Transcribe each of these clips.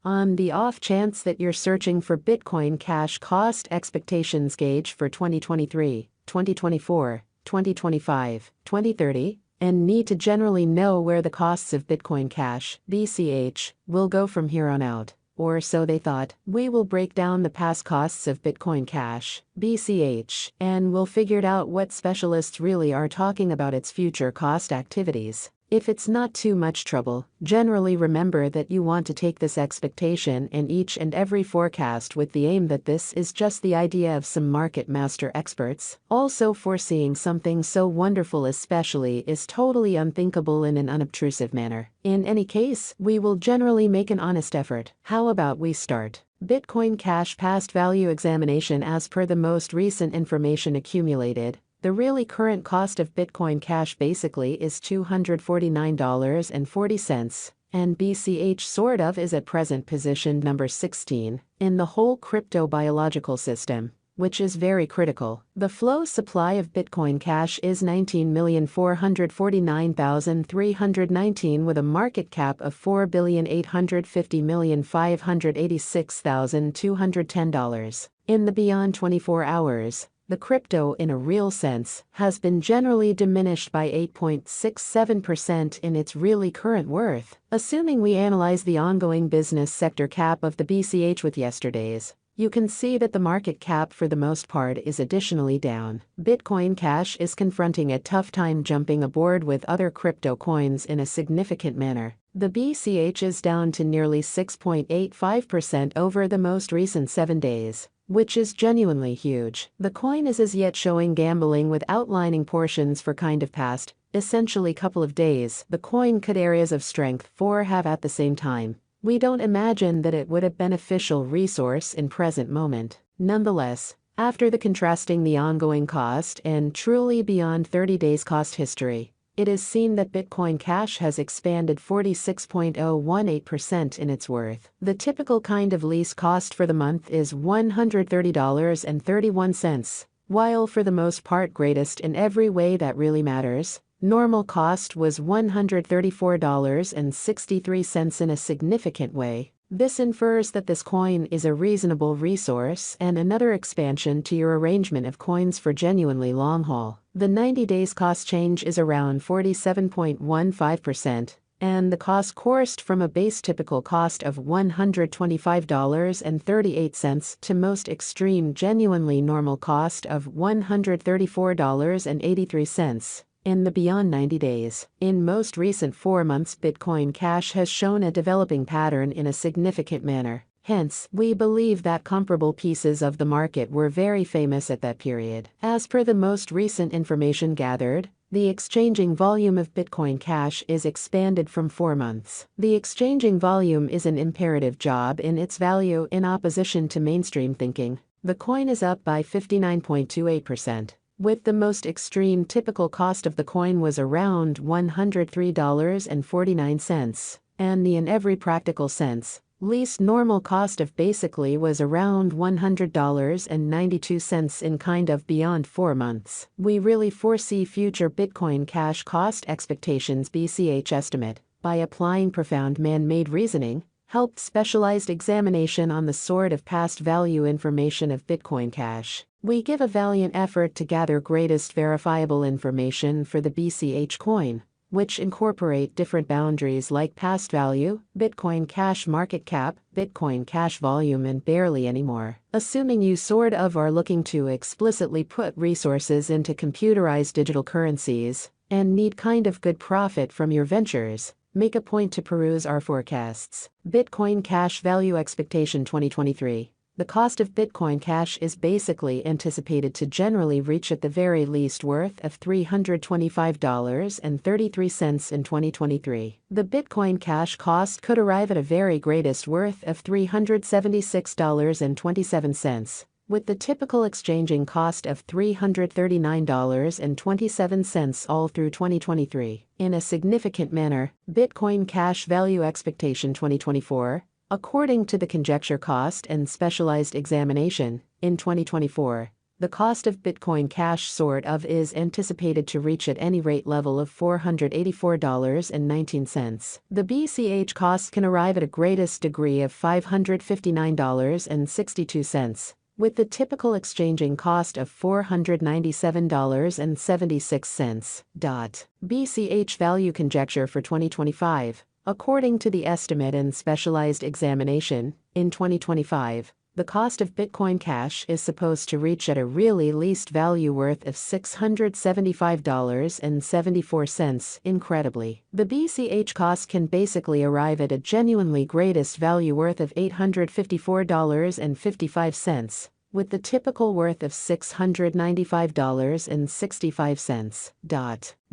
On the off chance that you're searching for Bitcoin Cash cost expectations gauge for 2023, 2024, 2025, 2030, and need to generally know where the costs of Bitcoin Cash, BCH, will go from here on out, or so they thought, we will break down the past costs of Bitcoin Cash, BCH, and we'll figure out what specialists really are talking about its future cost activities. If it's not too much trouble, generally remember that you want to take this expectation in each and every forecast with the aim that this is just the idea of some market master experts. Also, foreseeing something so wonderful especially is totally unthinkable in an unobtrusive manner. In any case, we will generally make an honest effort. How about we start? Bitcoin Cash past value examination. As per the most recent information accumulated, the really current cost of Bitcoin Cash basically is $249.40, and BCH sort of is at present positioned number 16 in the whole crypto biological system, which is very critical. The flow supply of Bitcoin Cash is 19,449,319 with a market cap of $4,850,586,210. In the beyond 24 hours, the crypto in a real sense has been generally diminished by 8.67% in its really current worth. Assuming we analyze the ongoing business sector cap of the BCH with yesterday's, you can see that the market cap for the most part is additionally down. Bitcoin Cash is confronting a tough time jumping aboard with other crypto coins in a significant manner. The BCH is down to nearly 6.85% over the most recent 7 days, which is genuinely huge. The coin is as yet showing gambling with outlining portions for kind of past, essentially couple of days. The coin could areas of strength for have at the same time. We don't imagine that it would a beneficial resource in present moment. Nonetheless, after the contrasting the ongoing cost and truly beyond 30 days cost history, it is seen that Bitcoin Cash has expanded 46.018% in its worth. The typical kind of lease cost for the month is $130.31, while for the most part greatest in every way that really matters, normal cost was $134.63 in a significant way. This infers that this coin is a reasonable resource and another expansion to your arrangement of coins for genuinely long haul. The 90 days cost change is around 47.15%, and the cost coursed from a base typical cost of $125.38 to most extreme genuinely normal cost of $134.83. In the beyond 90 days, in most recent 4 months, Bitcoin Cash has shown a developing pattern in a significant manner. Hence, we believe that comparable pieces of the market were very famous at that period. As per the most recent information gathered, the exchanging volume of Bitcoin Cash is expanded from 4 months. The exchanging volume is an imperative job in its value in opposition to mainstream thinking. The coin is up by 59.28%. With the most extreme typical cost of the coin was around $103.49, and the in every practical sense, least normal cost of basically was around $100.92 in kind of beyond 4 months. We really foresee future Bitcoin Cash cost expectations. BCH estimate, by applying profound man-made reasoning, helped specialized examination on the sort of past value information of Bitcoin Cash. We give a valiant effort to gather greatest verifiable information for the BCH coin, which incorporate different boundaries like past value, Bitcoin Cash market cap, Bitcoin Cash volume, and barely anymore. Assuming you sort of are looking to explicitly put resources into computerized digital currencies and need kind of good profit from your ventures, make a point to peruse our forecasts. Bitcoin Cash value expectation 2023. The cost of Bitcoin Cash is basically anticipated to generally reach at the very least worth of $325.33 in 2023. The Bitcoin Cash cost could arrive at a very greatest worth of $376.27, with the typical exchanging cost of $339.27 all through 2023. In a significant manner, Bitcoin Cash value expectation 2024. According to the conjecture cost and specialized examination, in 2024, the cost of Bitcoin Cash is anticipated to reach at any rate level of $484.19. The BCH cost can arrive at a greatest degree of $559.62, with the typical exchanging cost of $497.76. BCH value conjecture for 2025. According to the estimate and specialized examination, in 2025, the cost of Bitcoin Cash is supposed to reach at a really least value worth of $675.74. Incredibly, the BCH cost can basically arrive at a genuinely greatest value worth of $854.55, with the typical worth of $695.65.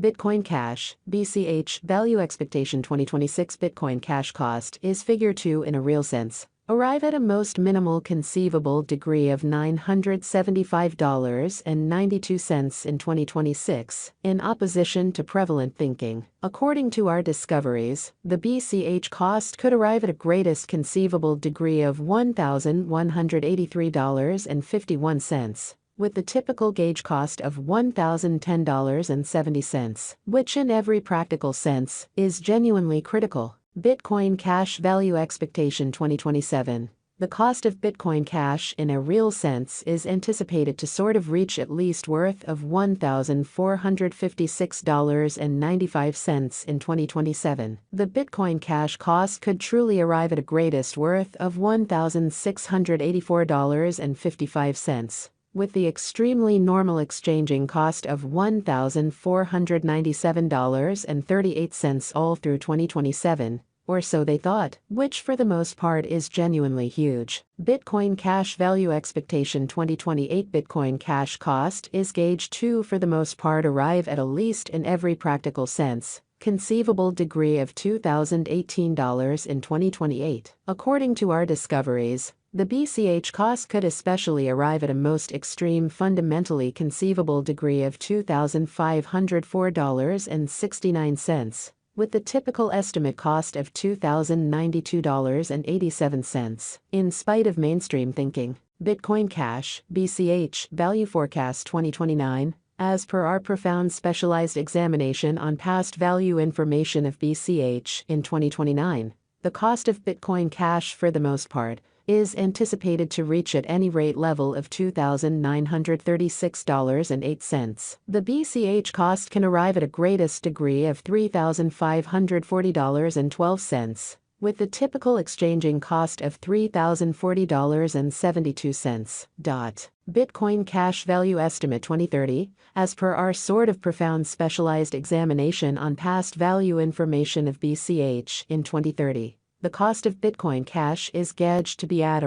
Bitcoin Cash, BCH, value expectation 2026 Bitcoin Cash cost is figure 2 in a real sense. Arrive at a most minimal conceivable degree of $975.92 in 2026, in opposition to prevalent thinking. According to our discoveries, the BCH cost could arrive at a greatest conceivable degree of $1,183.51, with the typical gauge cost of $1,010.70, which in every practical sense is genuinely critical. Bitcoin Cash value expectation 2027. The cost of Bitcoin Cash in a real sense is anticipated to reach at least worth of $1,456.95 in 2027. The Bitcoin Cash cost could truly arrive at a greatest worth of $1,684.55. with the extremely normal exchanging cost of $1,497.38 all through 2027, or so they thought, which for the most part is genuinely huge. Bitcoin Cash value expectation 2028 Bitcoin Cash cost is gauged to for the most part arrive at least in every practical sense conceivable degree of $2,018 in 2028. According to our discoveries, the BCH cost could especially arrive at a most extreme fundamentally conceivable degree of $2,504.69, with the typical estimate cost of $2,092.87. In spite of mainstream thinking, Bitcoin Cash, BCH, value forecast 2029, as per our profound specialized examination on past value information of BCH in 2029, the cost of Bitcoin Cash for the most part is anticipated to reach at any rate level of $2,936.08. The BCH cost can arrive at a greatest degree of $3,540.12, with the typical exchanging cost of $3,040.72. Bitcoin Cash value estimate 2030, as per our profound specialized examination on past value information of BCH in 2030. The cost of Bitcoin Cash is gauged to be at